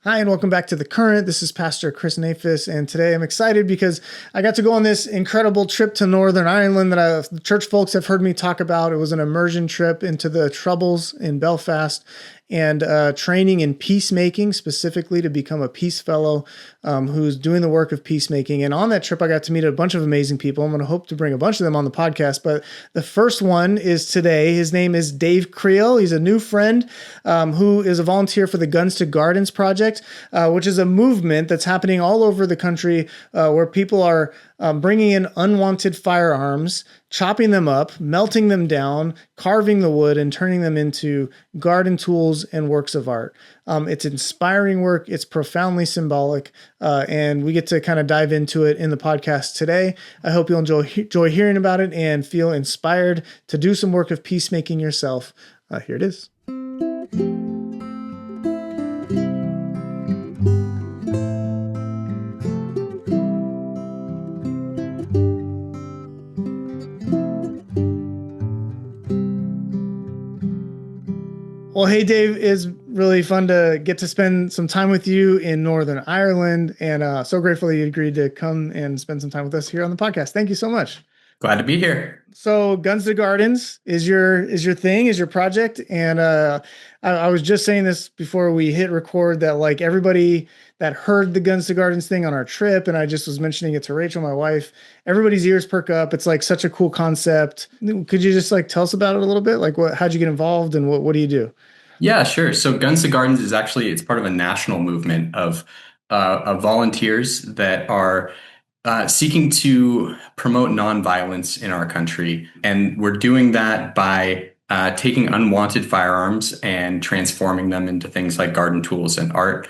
Hi, and welcome back to The Current. This is Pastor Chris Nafis, and today I'm excited because I got to go on this incredible trip to Northern Ireland that the church folks have heard me talk about. It was an immersion trip into the Troubles in Belfast and training in peacemaking, specifically to become a peace fellow who's doing the work of peacemaking. And on that trip, I got to meet a bunch of amazing people. I'm going to hope to bring a bunch of them on the podcast. But the first one is today. His name is Dave Creel. He's a new friend who is a volunteer for the Guns to Gardens project, which is a movement that's happening all over the country where people are bringing in unwanted firearms, chopping them up, melting them down, carving the wood, and turning them into garden tools and works of art. It's inspiring work. It's profoundly symbolic, and we get to kind of dive into it in the podcast today. I hope you'll enjoy hearing about it and feel inspired to do some work of peacemaking yourself. Here it is. Well, hey, Dave, it's really fun to get to spend some time with you in Northern Ireland, and so grateful that you agreed to come and spend some time with us here on the podcast. Thank you so much. Glad to be here. So, Guns to Gardens is your thing, is your project, and I was just saying this before we hit record that like everybody that heard the Guns to Gardens thing on our trip, and I just was mentioning it to Rachel, my wife, everybody's ears perk up. It's like such a cool concept. Could you just like tell us about it a little bit? Like how'd you get involved and what do you do? Yeah, sure. So Guns to Gardens is actually, it's part of a national movement of volunteers that are seeking to promote nonviolence in our country. And we're doing that by taking unwanted firearms and transforming them into things like garden tools and art.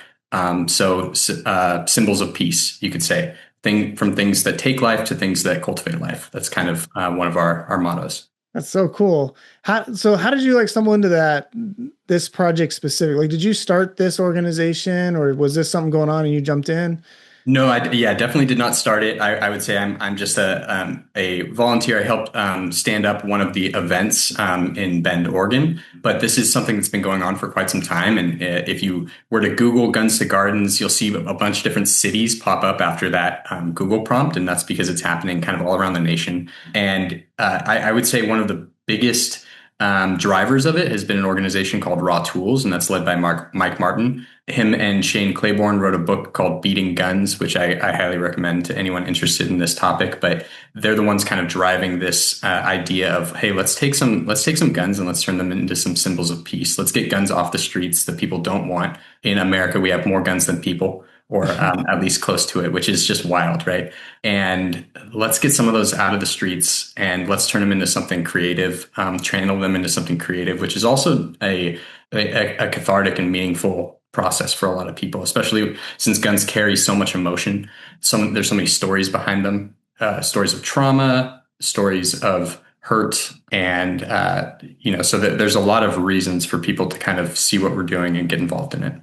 Symbols of peace, you could say, from things that take life to things that cultivate life. That's kind of one of our mottos. That's so cool. How did you like stumble into this project specifically? Like, did you start this organization or was this something going on and you jumped in? No, definitely did not start it. I would say I'm just a volunteer. I helped stand up one of the events in Bend, Oregon. But this is something that's been going on for quite some time. And if you were to Google Guns to Gardens, you'll see a bunch of different cities pop up after that Google prompt. And that's because it's happening kind of all around the nation. And I would say one of the biggest drivers of it has been an organization called Raw Tools, and that's led by Mike Martin. Him and Shane Claiborne wrote a book called Beating Guns, which I highly recommend to anyone interested in this topic. But they're the ones kind of driving this idea of, hey, let's take some guns and let's turn them into some symbols of peace. Let's get guns off the streets that people don't want. In America, we have more guns than people, or at least close to it, which is just wild, right? And let's get some of those out of the streets and let's turn them into something creative, channel them into something creative, which is also a cathartic and meaningful process for a lot of people, especially since guns carry so much emotion. There's so many stories behind them, stories of trauma, stories of hurt, and so that there's a lot of reasons for people to kind of see what we're doing and get involved in it.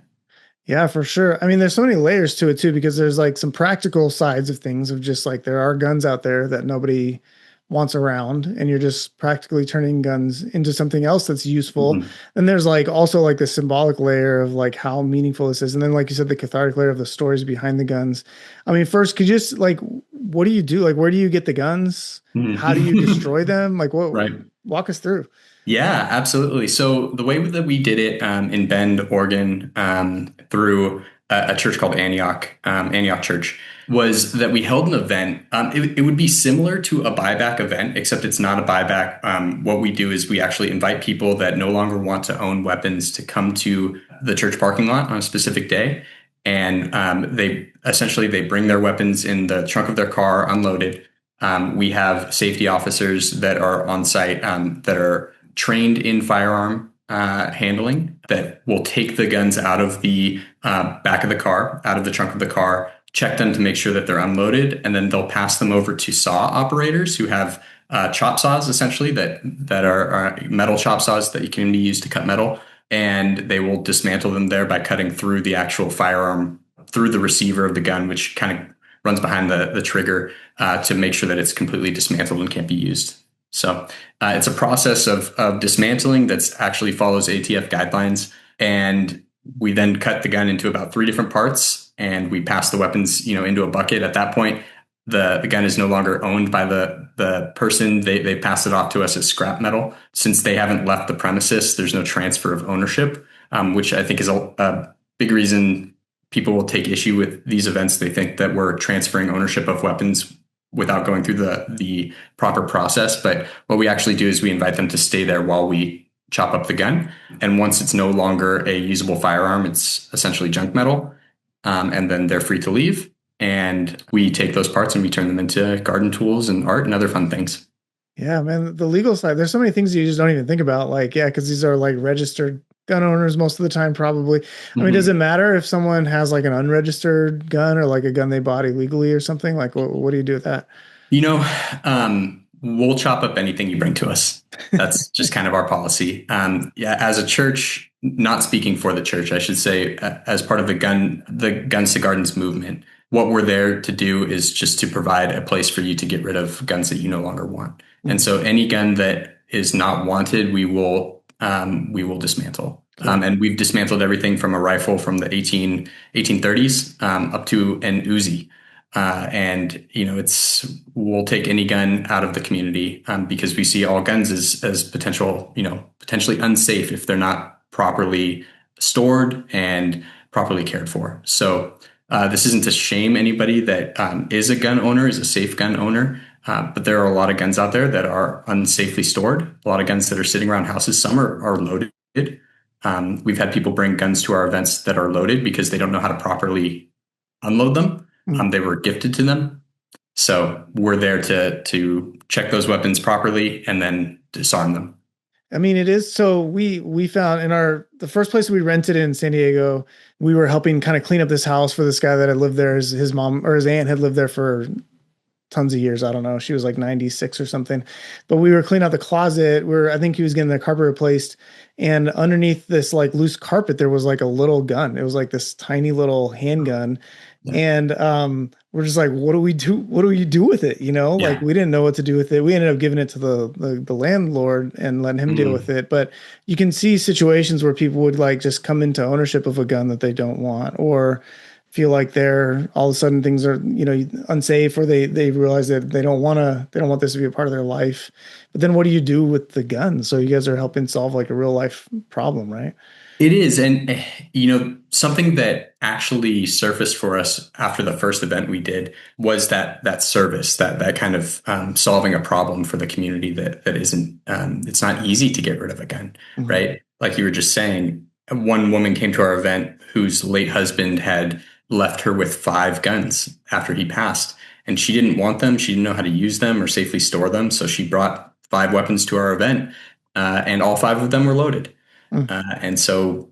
Yeah, for sure. I mean, there's so many layers to it too, because there's like some practical sides of things of just like there are guns out there that nobody wants around, and you're just practically turning guns into something else that's useful. Mm-hmm. And there's like also like the symbolic layer of like how meaningful this is. And then, like you said, the cathartic layer of the stories behind the guns. I mean, first, could you just like, what do you do? Like, where do you get the guns? Mm-hmm. How do you destroy them? Like what, right. Walk us through. Yeah, absolutely. So the way that we did it in Bend, Oregon, through a church called Antioch Church, was that we held an event. It would be similar to a buyback event, except it's not a buyback. What we do is we actually invite people that no longer want to own weapons to come to the church parking lot on a specific day. And they bring their weapons in the trunk of their car, unloaded. We have safety officers that are on site that are trained in firearm handling that will take the guns out of the back of the car, out of the trunk of the car, check them to make sure that they're unloaded, and then they'll pass them over to saw operators who have chop saws, essentially, that are metal chop saws that can be used to cut metal, and they will dismantle them there by cutting through the actual firearm, through the receiver of the gun, which kind of runs behind the trigger to make sure that it's completely dismantled and can't be used. So it's a process of dismantling that's actually follows ATF guidelines. And We then cut the gun into about three different parts, and we pass the weapons, into a bucket. At that point, the gun is no longer owned by the person. They pass it off to us as scrap metal. Since they haven't left the premises, there's no transfer of ownership, which I think is a big reason people will take issue with these events. They think that we're transferring ownership of weapons without going through the proper process. But what we actually do is we invite them to stay there while we chop up the gun. And once it's no longer a usable firearm, it's essentially junk metal. And then they're free to leave. And we take those parts and we turn them into garden tools and art and other fun things. Yeah, man, the legal side, there's so many things you just don't even think about. Like, yeah, because these are like registered gun owners most of the time, probably. I mean, does Mhm. it matter if someone has like an unregistered gun or like a gun they bought illegally or something? Like, what do you do with that? We'll chop up anything you bring to us. That's just kind of our policy. Yeah, as a church, not speaking for the church, I should say, as part of the Guns to Gardens movement, what we're there to do is just to provide a place for you to get rid of guns that you no longer want. And Mm, so any gun that is not wanted, we will dismantle. cool. And we've dismantled everything from a rifle from the 1830s up to an Uzi. And it's we'll take any gun out of the community because we see all guns as potentially unsafe if they're not properly stored and properly cared for. So this isn't to shame anybody that is a gun owner, is a safe gun owner. But there are a lot of guns out there that are unsafely stored. A lot of guns that are sitting around houses. Some are loaded. We've had people bring guns to our events that are loaded because they don't know how to properly unload them. Mm. They were gifted to them. So we're there to check those weapons properly and then disarm them. I mean, it is. So we found in the first place we rented in San Diego, we were helping kind of clean up this house for this guy that had lived there. His mom or his aunt had lived there for tons of years. I don't know. She was like 96 or something. But we were cleaning out the closet where I think he was getting the carpet replaced. And underneath this like loose carpet, there was like a little gun. It was like this tiny little handgun. Yeah. And we're just like, what do we do? What do we do with it? Like Yeah. we didn't know what to do with it. We ended up giving it to the landlord and letting him deal with Mm. it. But you can see situations where people would like just come into ownership of a gun that they don't want, or feel like they're all of a sudden things are unsafe, or they realize that they don't want this to be a part of their life. But then what do you do with the gun? So you guys are helping solve like a real life problem, right? It is. And, something that actually surfaced for us after the first event we did was that service, that kind of solving a problem for the community that isn't, it's not easy to get rid of a gun, Mhm. right? Like you were just saying, one woman came to our event whose late husband had left her with five guns after he passed, and she didn't want them. She didn't know how to use them or safely store them. So she brought five weapons to our event, and all five of them were loaded. Mm. And so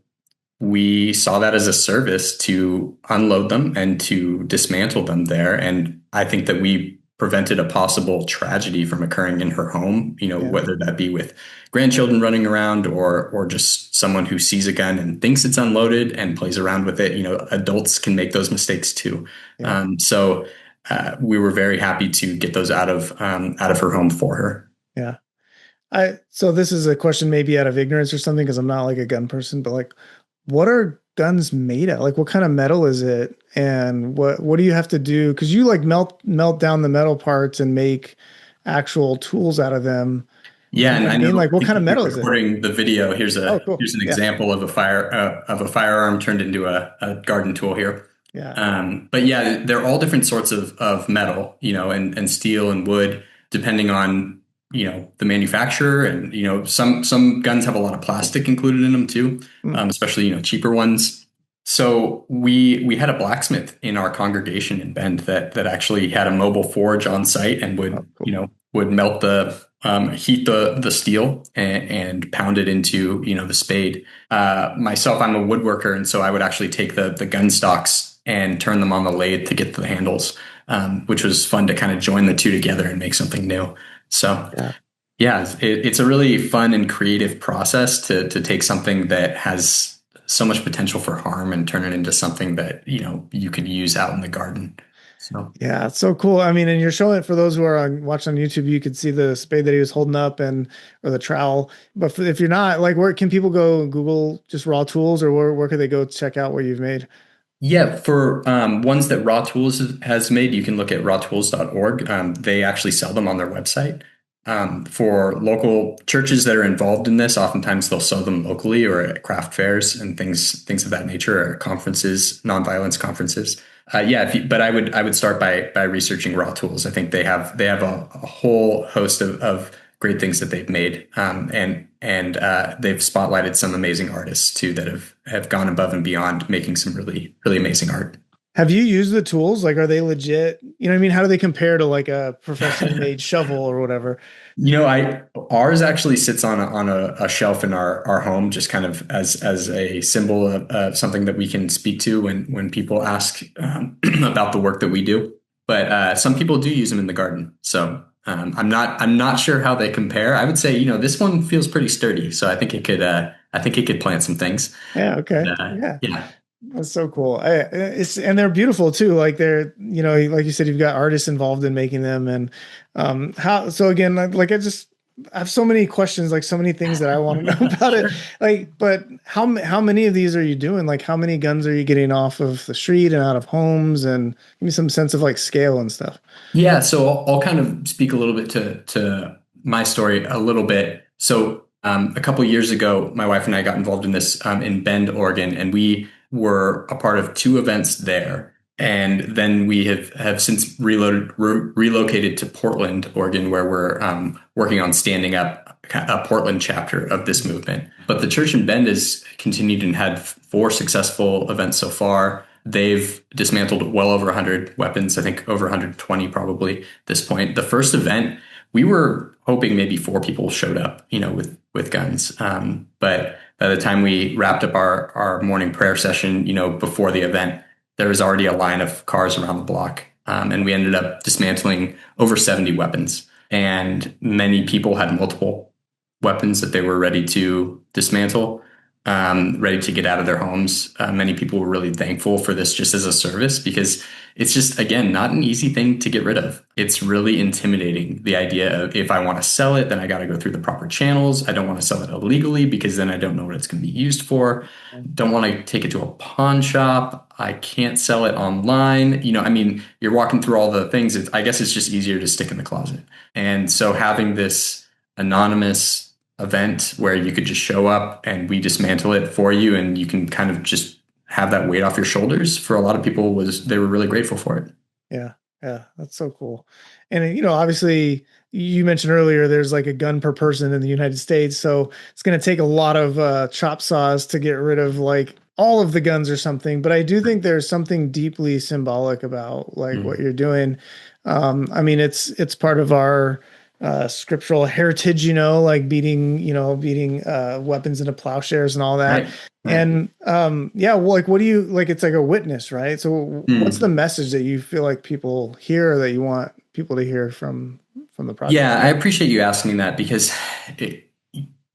we saw that as a service to unload them and to dismantle them there. And I think that we prevented a possible tragedy from occurring in her home, Yeah, whether that be with grandchildren running around or just someone who sees a gun and thinks it's unloaded and plays around with it. Adults can make those mistakes too. yeah, So we were very happy to get those out of her home for her. yeah. So this is a question maybe out of ignorance or something, because I'm not like a gun person, but like, what are guns made of? Like, what kind of metal is it, and what do you have to do? Because you like melt down the metal parts and make actual tools out of them. Yeah, You know and what I I mean? know Like, what kind of you're metal is it? recording the video. Here's Oh, a cool. here's an Yeah, example of a firearm turned into a garden tool here. yeah. But yeah, they're all different sorts of metal, and steel and wood, depending on the manufacturer. And some guns have a lot of plastic included in them too, Mm. especially cheaper ones. So we had a blacksmith in our congregation in Bend that actually had a mobile forge on site and Oh, would cool. would melt heat the steel and pound it into the spade. Myself, I'm a woodworker, and so I would actually take the gun stocks and turn them on the lathe to get to the handles, which was fun to kind of join the two together and make something new. So Yeah. yeah, it's a really fun and creative process to take something that has so much potential for harm and turn it into something that you could use out in the garden. So. Yeah, it's so cool. I mean, and you're showing it for those who are watching on YouTube. You could see the spade that he was holding up and or the trowel. But if you're not, like, where can people go Google just raw tools, or where could they go check out what you've made? Yeah, for ones that Raw Tools has made, you can look at rawtools.org. They actually sell them on their website. For local churches that are involved in this, oftentimes they'll sell them locally or at craft fairs and things of that nature, or conferences, nonviolence conferences. Yeah, but I would start by researching Raw Tools. I think they have a whole host of great things that they've made, and they've spotlighted some amazing artists too that have gone above and beyond, making some really really amazing art. Have you used the tools? Like, are they legit? You know what I mean? How do they compare to like a professionally made shovel or whatever? I ours actually sits on a shelf in our home, just kind of as a symbol of something that we can speak to when people ask about the work that we do. But some people do use them in the garden, so I'm not sure how they compare. I would say this one feels pretty sturdy, so I think it could plant some things. Yeah, okay. Uh, Yeah. yeah. That's so cool. It's and they're beautiful too. Like they're, like you said, you've got artists involved in making them, and how. So again, I have so many questions, like so many things that I want to know about it. Sure. Like, but how many of these are you doing? Like, how many guns are you getting off of the street and out of homes? And give me some sense of like scale and stuff. Yeah, so I'll kind of speak a little bit to my story a little bit. So a couple of years ago, my wife and I got involved in this in Bend, Oregon, and we were a part of two events there. And then we have since relocated to Portland, Oregon, where we're working on standing up a Portland chapter of this movement. But the church in Bend has continued and had four successful events so far. They've dismantled well over 100 weapons, I think over 120 probably at this point. The first event, we were hoping maybe four people showed up, with guns. But by the time we wrapped up our morning prayer session, before the event, there was already a line of cars around the block. And we ended up dismantling over 70 weapons. And many people had multiple weapons that they were ready to dismantle, ready to get out of their homes. Many people were really thankful for this just as a service, because it's just, again, not an easy thing to get rid of. It's really intimidating. The idea of, if I want to sell it, then I got to go through the proper channels. I don't want to sell it illegally because then I don't know what it's going to be used for. Don't want to take it to a pawn shop. I can't sell it online. I mean, you're walking through all the things. I guess it's just easier to stick in the closet. And so having this anonymous event where you could just show up and we dismantle it for you, and you can kind of just have that weight off your shoulders, for a lot of people, they were really grateful for it. Yeah, yeah, that's so cool. And obviously, you mentioned earlier there's like a gun per person in the United States, so it's going to take a lot of chop saws to get rid of like all of the guns or something. But I do think there's something deeply symbolic about like what Mm. you're doing. I mean, it's part of our scriptural heritage, like beating weapons into plowshares and all that. Right. Right. And yeah, well, like what do you like? It's like a witness, right? So what's the Mm. message that you feel like people hear, or that you want people to hear from the project? Yeah, I appreciate you asking that, because it,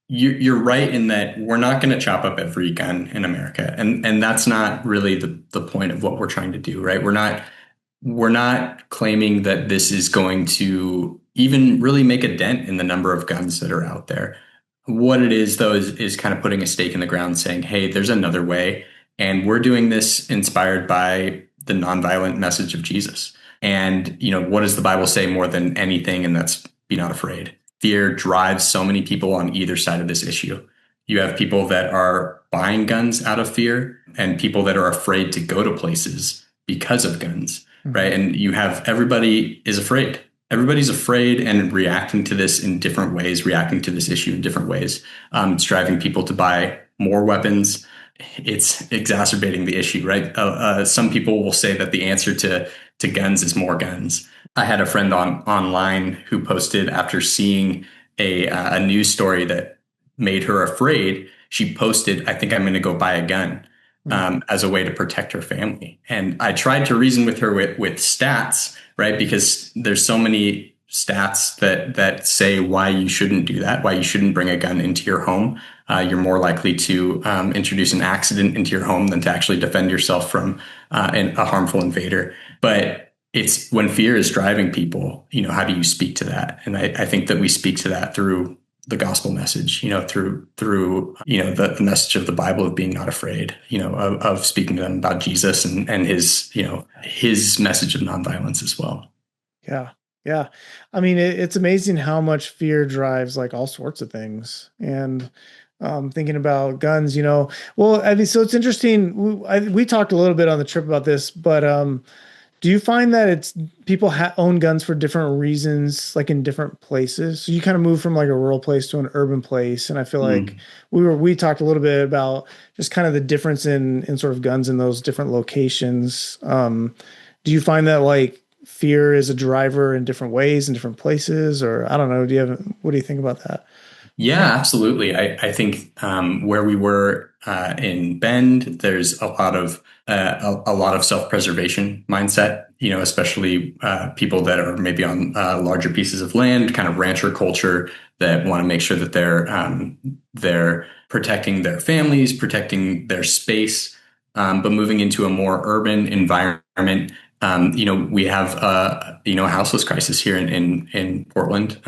you're right in that we're not going to chop up every gun in America, and that's not really the point of what we're trying to do, right? We're not claiming that this is going to even really make a dent in the number of guns that are out there. What it is, though, is kind of putting a stake in the ground, saying, hey, there's another way. And we're doing this inspired by the nonviolent message of Jesus. And, what does the Bible say more than anything? And that's, be not afraid. Fear drives so many people on either side of this issue. You have people that are buying guns out of fear, and people that are afraid to go to places because of guns, Mhm. right? And you have, everybody is afraid. Everybody's afraid and reacting to this in different ways, reacting to this issue in different ways. It's driving people to buy more weapons. It's exacerbating the issue, right? Some people will say that the answer to guns is more guns. I had a friend online who posted, after seeing a news story that made her afraid. She posted, "I think I'm going to go buy a gun." Mhm. As a way to protect her family. And I tried to reason with her with stats, right? Because there's so many stats that say why you shouldn't do that, why you shouldn't bring a gun into your home. You're more likely to introduce an accident into your home than to actually defend yourself from a harmful invader. But it's when fear is driving people, how do you speak to that? And I think that we speak to that through the gospel message, through the message of the Bible of being not afraid, of speaking to them about Jesus and his message of nonviolence as well. Yeah. Yeah. I mean, it's amazing how much fear drives like all sorts of things. And thinking about guns, well, I mean, so it's interesting. We talked a little bit on the trip about this, but do you find that it's people own guns for different reasons, like in different places? So you kind of move from like a rural place to an urban place, and I feel like Mm. we talked a little bit about just kind of the difference in sort of guns in those different locations. Do you find that like fear is a driver in different ways in different places, or I don't know? What do you think about that? Yeah, absolutely. I think where we were in Bend, there's a lot of self-preservation mindset. Especially people that are maybe on larger pieces of land, kind of rancher culture that want to make sure that they're protecting their families, protecting their space. But moving into a more urban environment, we have a houseless crisis here in Portland,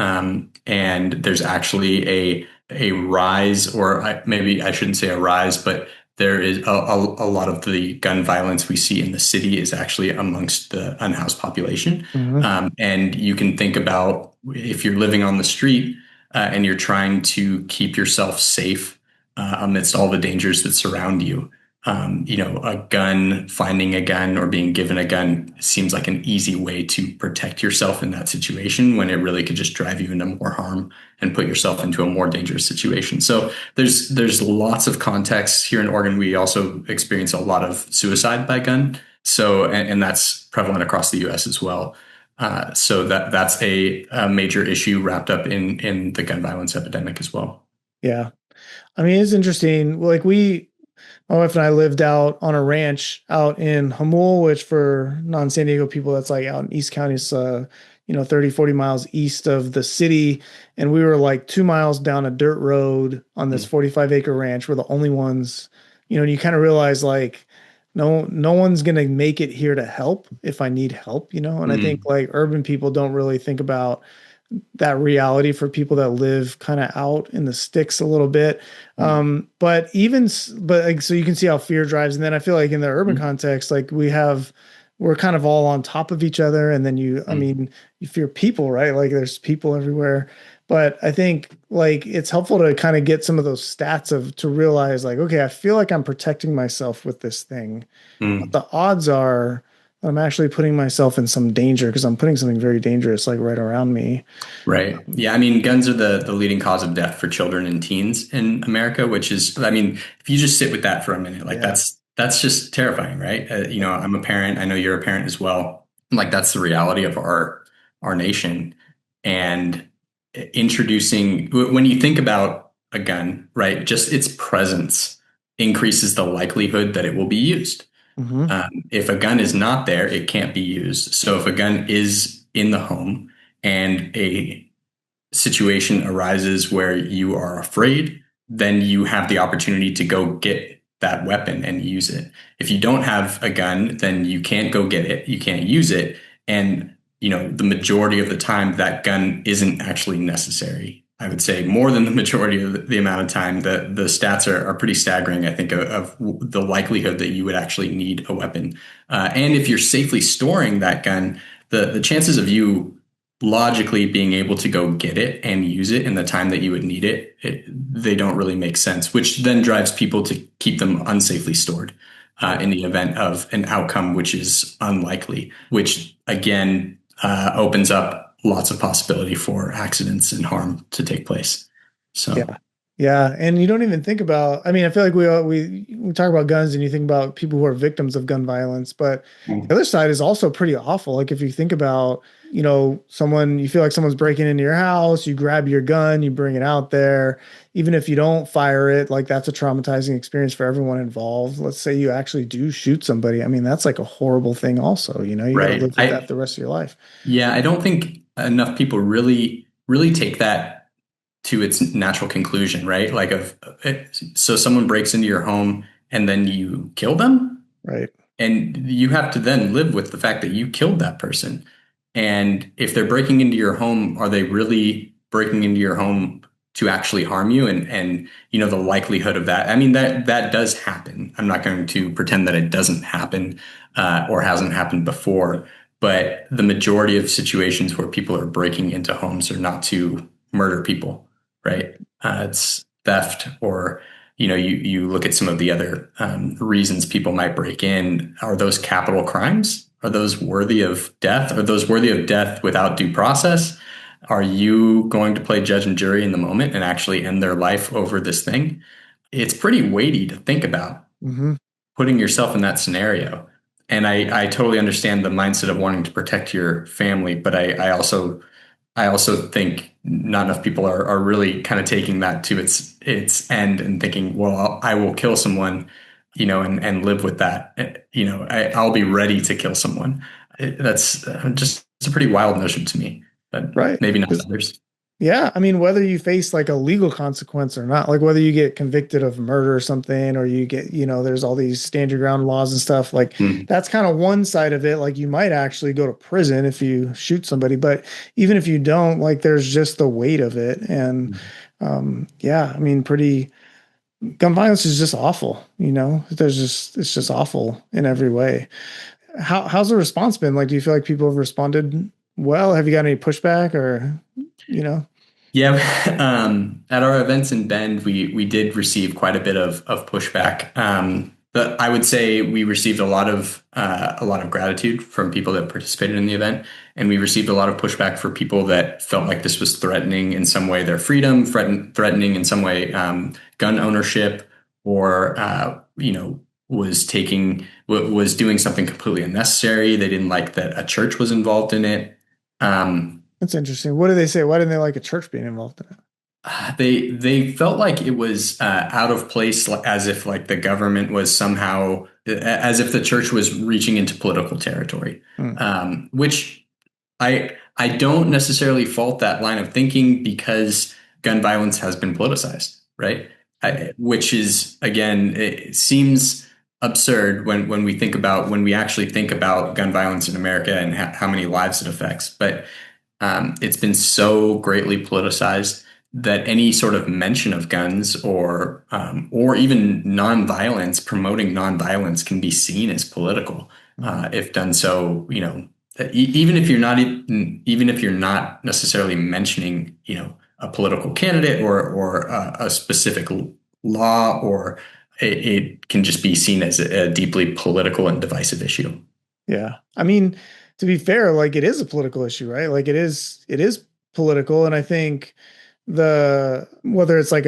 and there's actually a rise, or maybe I shouldn't say a rise, but there is a lot of the gun violence we see in the city is actually amongst the unhoused population. Hmm. And you can think about if you're living on the street and you're trying to keep yourself safe amidst all the dangers that surround you. Finding a gun or being given a gun seems like an easy way to protect yourself in that situation when it really could just drive you into more harm and put yourself into a more dangerous situation. So there's lots of context here in Oregon. We also experience a lot of suicide by gun. So and that's prevalent across the U.S. as well. So that's a major issue wrapped up in the gun violence epidemic as well. Yeah. I mean, it's interesting. Like my wife and I lived out on a ranch out in Hamul, which for non-San Diego people, that's like out in East County. It's, 30, 40 miles east of the city. And we were like 2 miles down a dirt road on this Mm. 45-acre ranch. We're the only ones, and you kind of realize like, no one's going to make it here to help if I need help. And I think Mm. like urban people don't really think about that reality for people that live kind of out in the sticks a little bit. Mm. But like, so you can see how fear drives. And then I feel like in the urban Mm. context, like we're kind of all on top of each other. And then I Mm. mean, you fear people, right? Like there's people everywhere. But I think like it's helpful to kind of get some of those stats to realize like, okay, I feel like I'm protecting myself with this thing, but Mm. the odds are I'm actually putting myself in some danger because I'm putting something very dangerous like right around me. Right. Yeah. I mean, guns are the leading cause of death for children and teens in America, which is, I mean, if you just sit with that for a minute, like Yeah. that's just terrifying, right? I'm a parent. I know you're a parent as well. Like that's the reality of our nation. And when you think about a gun, right, just its presence increases the likelihood that it will be used. Hmm. If a gun is not there, it can't be used. So if a gun is in the home and a situation arises where you are afraid, then you have the opportunity to go get that weapon and use it. If you don't have a gun, then you can't go get it. You can't use it. And, the majority of the time, that gun isn't actually necessary. I would say more than the majority of the amount of time. The stats are pretty staggering, I think, of the likelihood that you would actually need a weapon. And if you're safely storing that gun, the chances of you logically being able to go get it and use it in the time that you would need they don't really make sense, which then drives people to keep them unsafely stored in the event of an outcome which is unlikely, which again opens up lots of possibility for accidents and harm to take place. So, Yeah. Yeah. And you don't even think about, I mean, I feel like we talk about guns and you think about people who are victims of gun violence, but the other side is also pretty awful. Like if you think about, you feel like someone's breaking into your house, you grab your gun, you bring it out there, even if you don't fire it, like that's a traumatizing experience for everyone involved. Let's say you actually do shoot somebody. I mean, that's like a horrible thing also, you got to right. live with that the rest of your life. Yeah, I don't think enough people really take that to its natural conclusion, right? So someone breaks into your home and then you kill them. Right. And you have to then live with the fact that you killed that person. And if they're breaking into your home, are they really breaking into your home to actually harm you? And the likelihood of that. I mean, that does happen. I'm not going to pretend that it doesn't happen or hasn't happened before. But the majority of situations where people are breaking into homes are not to murder people, right? It's theft, or you look at some of the other reasons people might break in. Are those capital crimes? Are those worthy of death? Are those worthy of death without due process? Are you going to play judge and jury in the moment and actually end their life over this thing? It's pretty weighty to think about Hmm. putting yourself in that scenario. And I totally understand the mindset of wanting to protect your family, but I also think not enough people are really kind of taking that to its end and thinking, well, I will kill someone, and live with that. I'll be ready to kill someone. That's just it's a pretty wild notion to me, but Right. maybe not to 'Cause others. yeah, I mean, whether you face like a legal consequence or not, like whether you get convicted of murder or something, or you get, there's all these stand your ground laws and stuff, like Mm, that's kind of one side of it. Like you might actually go to prison if you shoot somebody, but even if you don't, like there's just the weight of it. And yeah, I mean, gun violence is just awful, it's just awful in every way. How's the response been? Like, do you feel like people have responded well? Have you got any pushback or, you know? Yeah, at our events in Bend, we did receive quite a bit of pushback. But I would say we received a lot of gratitude from people that participated in the event, and we received a lot of pushback for people that felt like this was threatening in some way their freedom, threatening in some way gun ownership, or was doing something completely unnecessary. They didn't like that a church was involved in it. Um, That's interesting. What do they say? Why didn't they like a church being involved in it? They felt like it was out of place, as if like the government was somehow, as if the church was reaching into political territory, Hmm. which I don't necessarily fault that line of thinking, because gun violence has been politicized, right? Which is, again, it seems absurd when we actually think about gun violence in America and how many lives it affects. But it's been so greatly politicized that any sort of mention of guns, or even nonviolence, promoting nonviolence, can be seen as political Hmm. if done so, even if you're not necessarily mentioning, a political candidate or a specific law, or it can just be seen as a deeply political and divisive issue. Yeah. I mean, to be fair, like it is a political issue, right? Like it is political. And I think whether it's like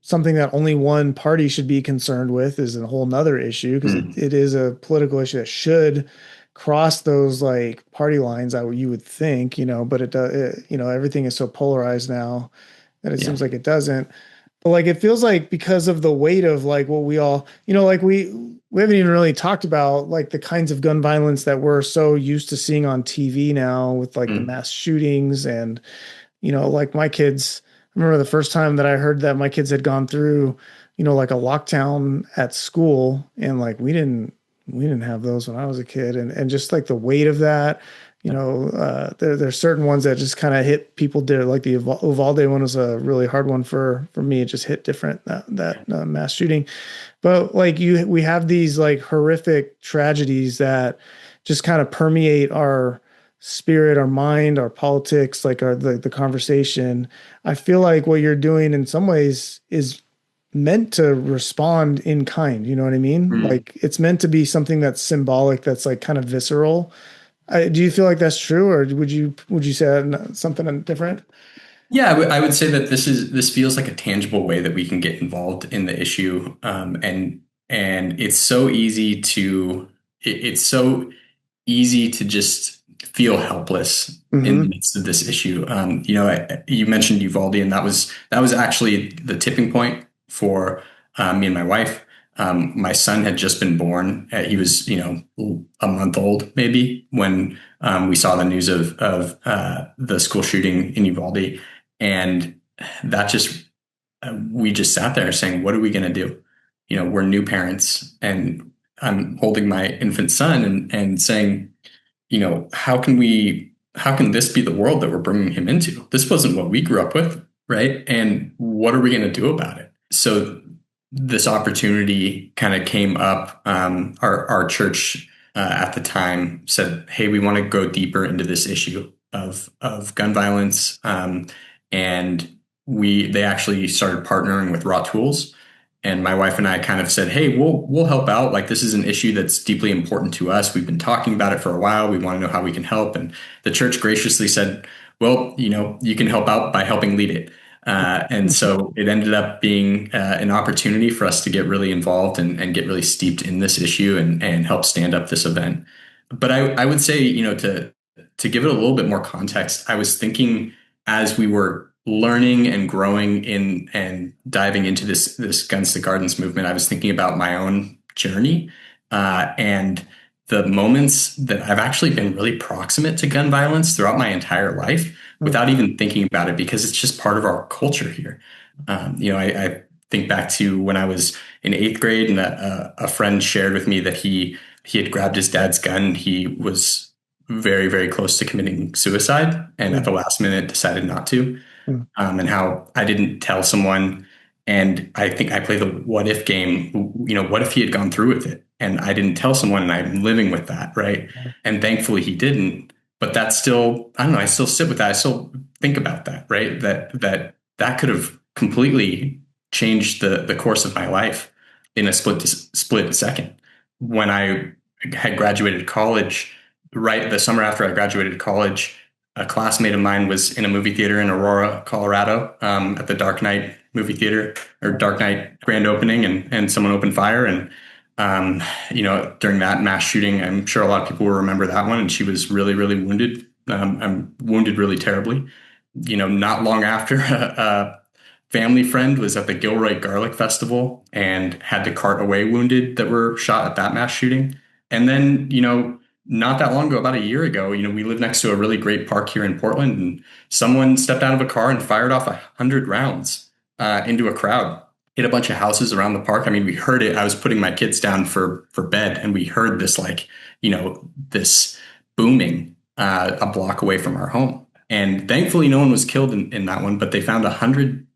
something that only one party should be concerned with is a whole nother issue, because it, Mm, it is a political issue that should cross those like party lines, you would think, but it does, everything is so polarized now that it yeah. seems like it doesn't. But like it feels like because of the weight of like what we all, like we haven't even really talked about like the kinds of gun violence that we're so used to seeing on TV now, with like the Mm, mass shootings. And like my kids, I remember the first time that I heard that my kids had gone through, like a lockdown at school, and like we didn't have those when I was a kid. And just like the weight of that, there's certain ones that just kind of hit people there. Like the Uvalde one was a really hard one for me. It just hit different, that mass shooting. But like we have these like horrific tragedies that just kind of permeate our spirit, our mind, our politics, like the conversation. I feel like what you're doing in some ways is meant to respond in kind. You know what I mean? mm. Like it's meant to be something that's symbolic, that's like kind of visceral. Do you feel like that's true, or would you say something different? Yeah, I would say that this feels like a tangible way that we can get involved in the issue, and it's so easy to just feel helpless in the Hmm. midst of this issue. You mentioned Uvalde, and that was actually the tipping point for me and my wife. My son had just been born. He was, a month old maybe when we saw the news of the school shooting in Uvalde, and that just we just sat there saying, "What are we going to do?" We're new parents, and I'm holding my infant son and saying, how can this be the world that we're bringing him into? This wasn't what we grew up with, right? And what are we going to do about it? So this opportunity kind of came up. Our church at the time said, "Hey, we want to go deeper into this issue of gun violence," and they actually started partnering with Raw Tools. And my wife and I kind of said, "Hey, we'll help out. Like this is an issue that's deeply important to us. We've been talking about it for a while. We want to know how we can help." And the church graciously said, "Well, you can help out by helping lead it." And so it ended up being an opportunity for us to get really involved and get really steeped in this issue and help stand up this event. But I would say, to give it a little bit more context, I was thinking as we were learning and growing in and diving into this Guns to Gardens movement, I was thinking about my own journey and the moments that I've actually been really proximate to gun violence throughout my entire life without even thinking about it because it's just part of our culture here. I think back to when I was in eighth grade and a friend shared with me that he had grabbed his dad's gun. He was very, very close to committing suicide and at the last minute decided not to. And how I didn't tell someone. And I think I played the what if game. What if he had gone through with it and I didn't tell someone and I'm living with that, right? And thankfully he didn't. But that's still, I don't know, I still sit with that. I still think about that, right? That could have completely changed the course of my life in a split second. When I had graduated college, right the summer after I graduated college, a classmate of mine was in a movie theater in Aurora, Colorado, at the Dark Knight movie theater or Dark Knight grand opening, and someone opened fire. And during that mass shooting, I'm sure a lot of people will remember that one. And she was really, really wounded. Wounded really terribly. Not long after, a family friend was at the Gilroy Garlic Festival and had to cart away wounded that were shot at that mass shooting. And then, not that long ago, about a year ago, we live next to a really great park here in Portland, and someone stepped out of a car and fired off 100 rounds into a crowd, hit a bunch of houses around the park. I mean, we heard it. I was putting my kids down for bed, and we heard this this booming a block away from our home. And thankfully, no one was killed in that one, but they found 100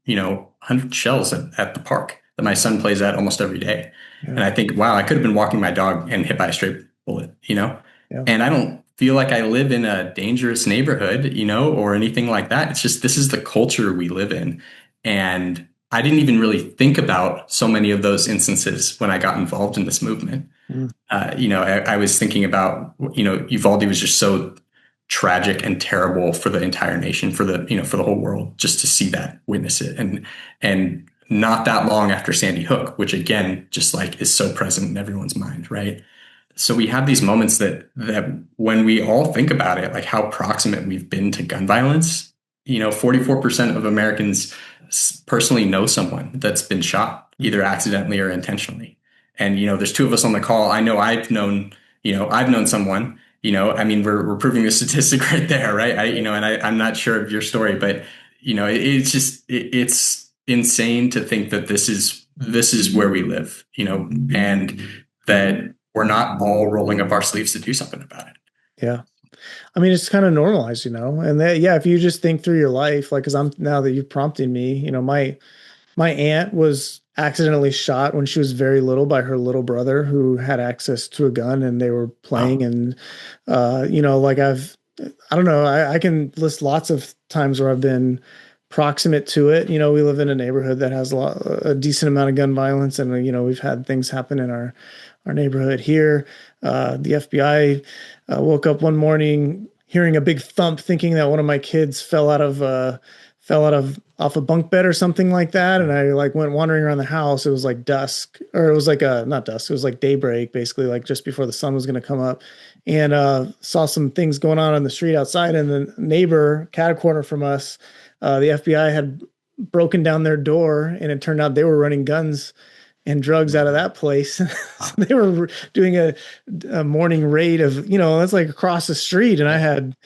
shells at the park that my son plays at almost every day. Yeah. And I think, wow, I could have been walking my dog and hit by a stray bullet, Yeah. And I don't feel like I live in a dangerous neighborhood, or anything like that. It's just, this is the culture we live in. And I didn't even really think about so many of those instances when I got involved in this movement. I was thinking about, Uvalde was just so tragic and terrible for the entire nation, for the whole world, just to see that, witness it. And not that long after Sandy Hook, which again, just like is so present in everyone's mind, right? So we have these moments that when we all think about it, like how proximate we've been to gun violence, 44% of Americans personally know someone that's been shot, either accidentally or intentionally. And, there's two of us on the call. I know I've known someone, I mean, we're proving the statistic right there, right? I'm not sure of your story, but, it's just, it's insane to think that this is where we live, and that we're not all rolling up our sleeves to do something about it. Yeah. I mean, it's kind of normalized, and if you just think through your life, like, cause now that you've prompted me, my aunt was accidentally shot when she was very little by her little brother who had access to a gun and they were playing. Wow. And, like I don't know, I can list lots of times where I've been proximate to it. We live in a neighborhood that has a decent amount of gun violence, and we've had things happen in our neighborhood here. The FBI woke up one morning hearing a big thump, thinking that one of my kids fell out of off a bunk bed or something like that. And I went wandering around the house. It was like dusk, or it was like not dusk. It was like daybreak, basically, like just before the sun was going to come up, and saw some things going on the street outside. And the neighbor, cat a corner from us, the FBI had broken down their door, and it turned out they were running guns and drugs out of that place. So they were doing a morning raid of, that's like across the street. And I had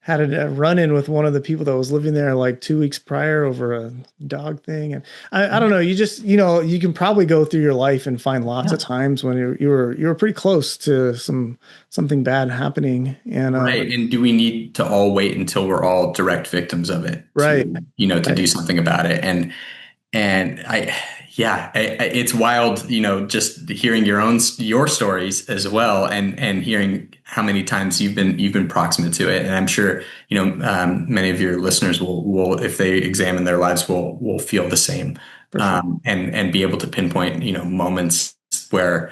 had a run-in with one of the people that was living there like 2 weeks prior over a dog thing. And I don't know, you just, you can probably go through your life and find lots of Yeah. times when you were pretty close to something bad happening. And Right. And do we need to all wait until we're all direct victims of it right, to right. do something about it? And yeah, it's wild, just hearing your stories as well, and hearing how many times you've been proximate to it. And I'm sure, many of your listeners will, if they examine their lives, will feel the same, For sure. and be able to pinpoint, moments where,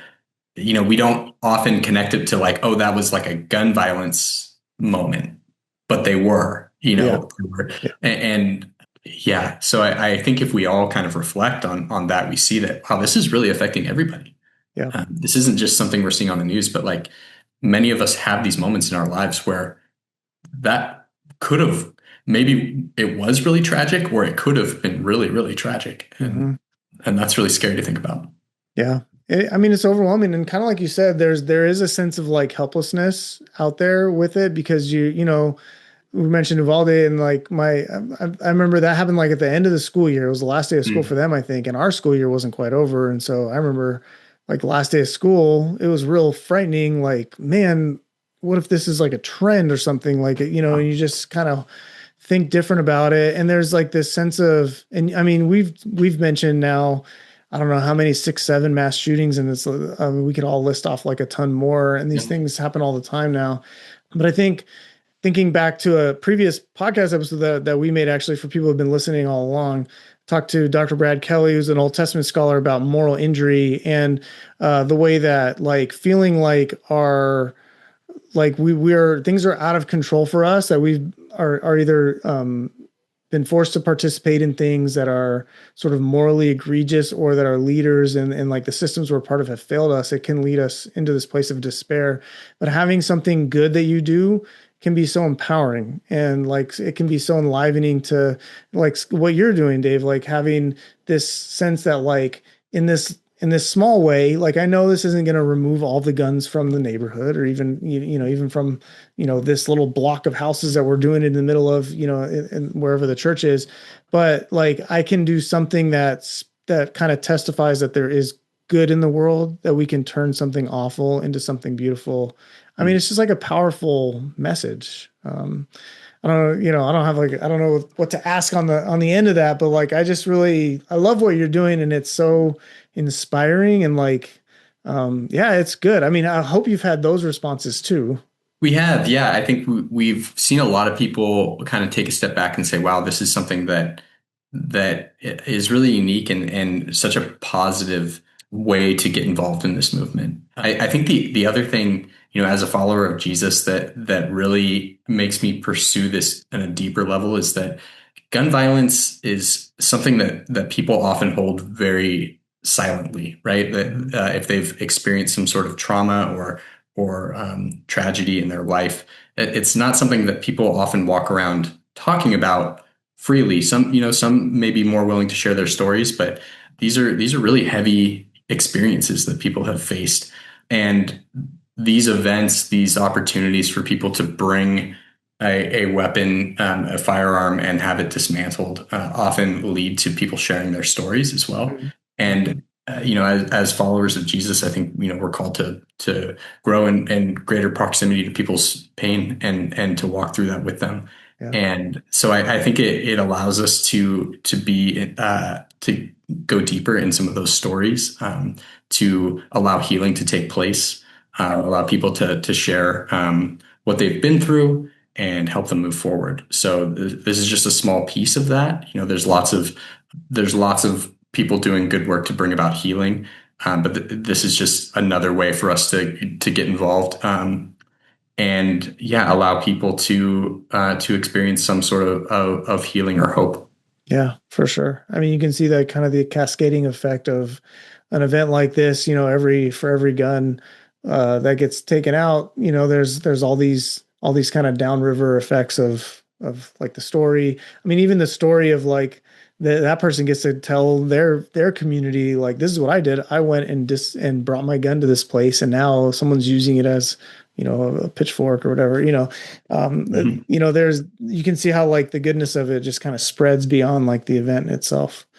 we don't often connect it to like, oh, that was like a gun violence moment, but they were, Yeah. they were. Yeah. And yeah, so I think if we all kind of reflect on that, we see that, wow, this is really affecting everybody. Yeah. This isn't just something we're seeing on the news, but like many of us have these moments in our lives where that could have, maybe it was really tragic, or it could have been really, really tragic. Hmm. And that's really scary to think about. Yeah. I mean, it's overwhelming. And kind of like you said, there is a sense of like helplessness out there with it because we mentioned Uvalde and like I remember that happened like at the end of the school year. It was the last day of school for Mm. them, I think, and our school year wasn't quite over. And so I remember like the last day of school, it was real frightening. Like, man, what if this is like a trend or something? Like, and you just kind of think different about it. And there's like this sense of, and I mean, we've mentioned now, I don't know how many, 6, 7 mass shootings, and this, we could all list off like a ton more. And these Yep. things happen all the time now. But I think thinking back to a previous podcast episode that we made actually for people who've been listening all along, talked to Dr. Brad Kelly, who's an Old Testament scholar, about moral injury and the way that like feeling like our like we're things are out of control for us, that we are either been forced to participate in things that are sort of morally egregious, or that our leaders and like the systems we're part of have failed us. It can lead us into this place of despair. But having something good that you do can be so empowering, and like it can be so enlivening to like what you're doing, Dave, like having this sense that like in this small way, like I know this isn't going to remove all the guns from the neighborhood, or even even from this little block of houses that we're doing in the middle of in wherever the church is, but like I can do something that kind of testifies that there is good in the world, that we can turn something awful into something beautiful. I mean, it's just like a powerful message. I don't know, I don't have like, I don't know what to ask on the end of that, but like, I love what you're doing, and it's so inspiring, and like, yeah, it's good. I mean, I hope you've had those responses too. We have, yeah. I think we've seen a lot of people kind of take a step back and say, "Wow, this is something that is really unique, and such a positive way to get involved in this movement." I think the other thing, as a follower of Jesus, that really makes me pursue this on a deeper level is that gun violence is something that people often hold very silently, right? That Mhm. if they've experienced some sort of trauma or tragedy in their life, it's not something that people often walk around talking about freely. Some may be more willing to share their stories, but these are really heavy experiences that people have faced, and these events, these opportunities for people to bring a weapon, a firearm, and have it dismantled, often lead to people sharing their stories as well. Mhm. Mhm. And as followers of Jesus, I think we're called to grow in greater proximity to people's pain, and to walk through that with them. Yeah. And so I think it allows us to go deeper in some of those stories, to allow healing to take place, allow people to share what they've been through, and help them move forward. So this is just a small piece of that. There's lots of people doing good work to bring about healing, but this is just another way for us to get involved, and yeah, allow people to experience some sort of healing or hope. Yeah, for sure. I mean, you can see that kind of the cascading effect of an event like this. For every gun that gets taken out, there's all these kind of downriver effects of like the story. I mean, even the story of like that person gets to tell their community, like, this is what I did. I went and brought my gun to this place, and now someone's using it as a pitchfork or whatever, Mhm. you can see how like the goodness of it just kind of spreads beyond like the event itself. Uh,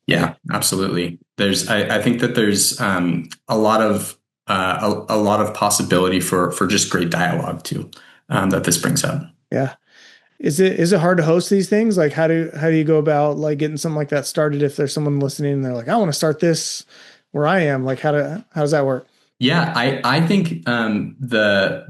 Yeah, absolutely. I think that there's a lot of a lot of possibility for just great dialogue too, that this brings up. yeah. Is it hard to host these things? Like how do you go about like getting something like that started if there's someone listening and they're like, I want to start this where I am. Like how does that work? Yeah, I think the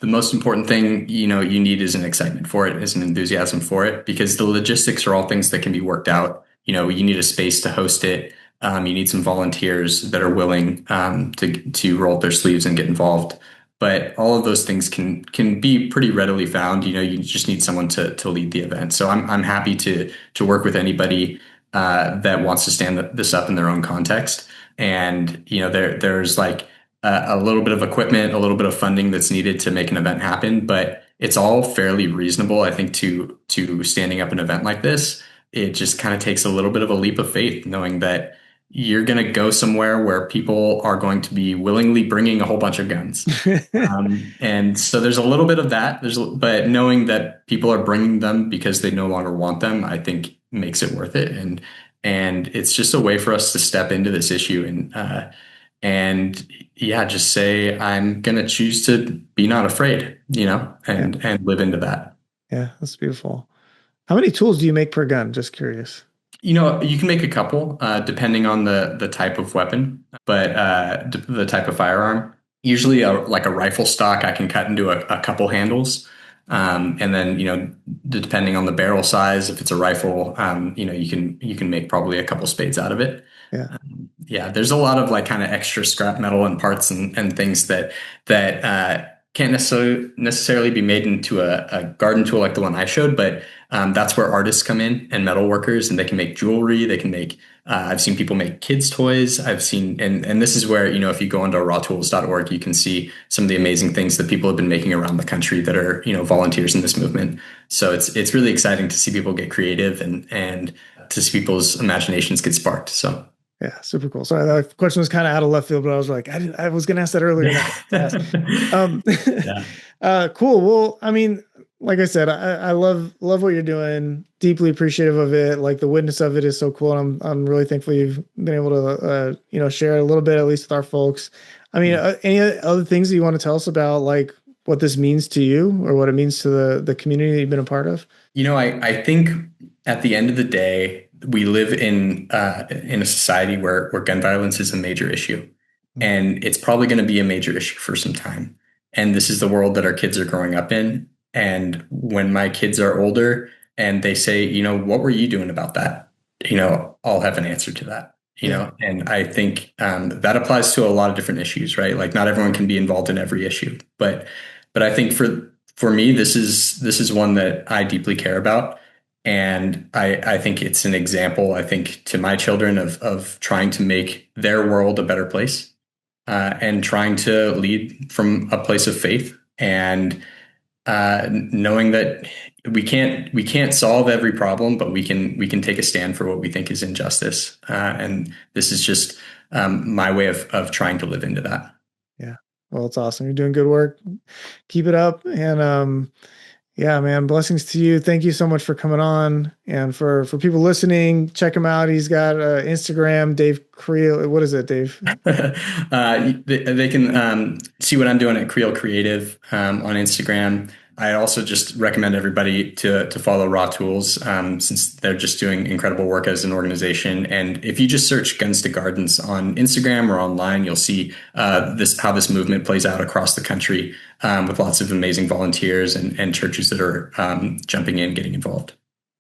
most important thing, you need is an excitement for it, is an enthusiasm for it, because the logistics are all things that can be worked out. You need a space to host it. You need some volunteers that are willing to roll up their sleeves and get involved. But all of those things can be pretty readily found. You just need someone to lead the event. So I'm happy to work with anybody that wants to stand this up in their own context. And there's like a little bit of equipment, a little bit of funding that's needed to make an event happen, but it's all fairly reasonable, I think, to standing up an event like this. It just kind of takes a little bit of a leap of faith, knowing that you're going to go somewhere where people are going to be willingly bringing a whole bunch of guns. And so there's a little bit of that. But knowing that people are bringing them because they no longer want them, I think makes it worth it. And it's just a way for us to step into this issue and yeah, just say I'm gonna choose to be not afraid, Yeah. and live into that. Yeah, that's beautiful. How many tools do you make per gun? Just curious. You can make a couple, depending on the type of weapon, but the type of firearm. Usually, like a rifle stock, I can cut into a couple handles, and then depending on the barrel size, if it's a rifle, you can make probably a couple spades out of it. Yeah. Yeah, there's a lot of like kind of extra scrap metal and parts and things that can't necessarily be made into a garden tool like the one I showed, but that's where artists come in and metal workers, and they can make jewelry. They can make. I've seen people make kids' toys. I've seen, and this is where if you go onto rawtools.org, you can see some of the amazing things that people have been making around the country that are volunteers in this movement. So it's really exciting to see people get creative and to see people's imaginations get sparked. So. Yeah, super cool. Sorry, that question was kind of out of left field, but I was like, I was going to ask that earlier and I Yeah. forgot to ask. Um, Yeah. cool. Well, I mean, like I said, I love what you're doing. Deeply appreciative of it. Like the witness of it is so cool. And I'm really thankful you've been able to, share a little bit, at least with our folks. I mean, any other things that you want to tell us about, like what this means to you or what it means to the community that you've been a part of? I think at the end of the day, we live in a society where gun violence is a major issue, and it's probably going to be a major issue for some time. And this is the world that our kids are growing up in. And when my kids are older and they say, what were you doing about that? I'll have an answer to that. Yeah. And I think that applies to a lot of different issues, right? Like not everyone can be involved in every issue, but I think for me, this is one that I deeply care about. And I think it's an example, I think, to my children of trying to make their world a better place, and trying to lead from a place of faith, and knowing that we can't solve every problem, but we can take a stand for what we think is injustice. And this is just my way of trying to live into that. Yeah. Well, it's awesome. You're doing good work. Keep it up. And yeah, man, blessings to you. Thank you so much for coming on. And for people listening, check him out. He's got Instagram, Dave Creel. What is it, Dave? They can see what I'm doing at Creel Creative on Instagram. I also just recommend everybody to follow Raw Tools, since they're just doing incredible work as an organization. And if you just search Guns to Gardens on Instagram or online, you'll see how this movement plays out across the country, with lots of amazing volunteers and churches that are jumping in, getting involved.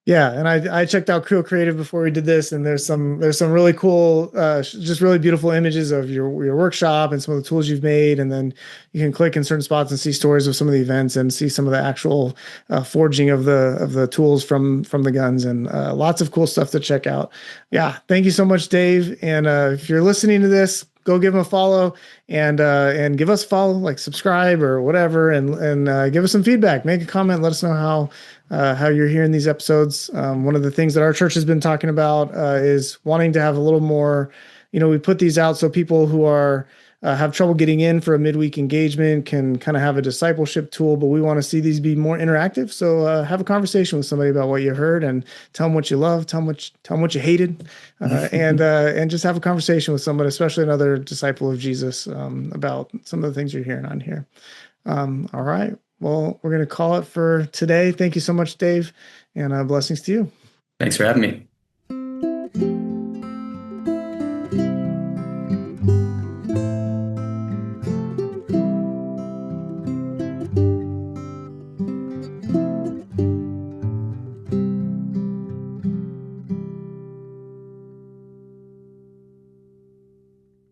Yeah, and I checked out Creel Creative before we did this, and there's some really cool, just really beautiful images of your workshop and some of the tools you've made, and then you can click in certain spots and see stories of some of the events and see some of the actual forging of the tools from the guns, and lots of cool stuff to check out. Yeah, thank you so much, Dave. And if you're listening to this, go give him a follow and give us a follow, like subscribe or whatever, and give us some feedback. Make a comment. Let us know how you're hearing these episodes. One of the things that our church has been talking about is wanting to have a little more. We put these out so people who are have trouble getting in for a midweek engagement can kind of have a discipleship tool, but we want to see these be more interactive. So have a conversation with somebody about what you heard and tell them what you love, tell them what you hated, and just have a conversation with somebody, especially another disciple of Jesus, about some of the things you're hearing on here. All right. Well, we're going to call it for today. Thank you so much, Dave, and blessings to you. Thanks for having me.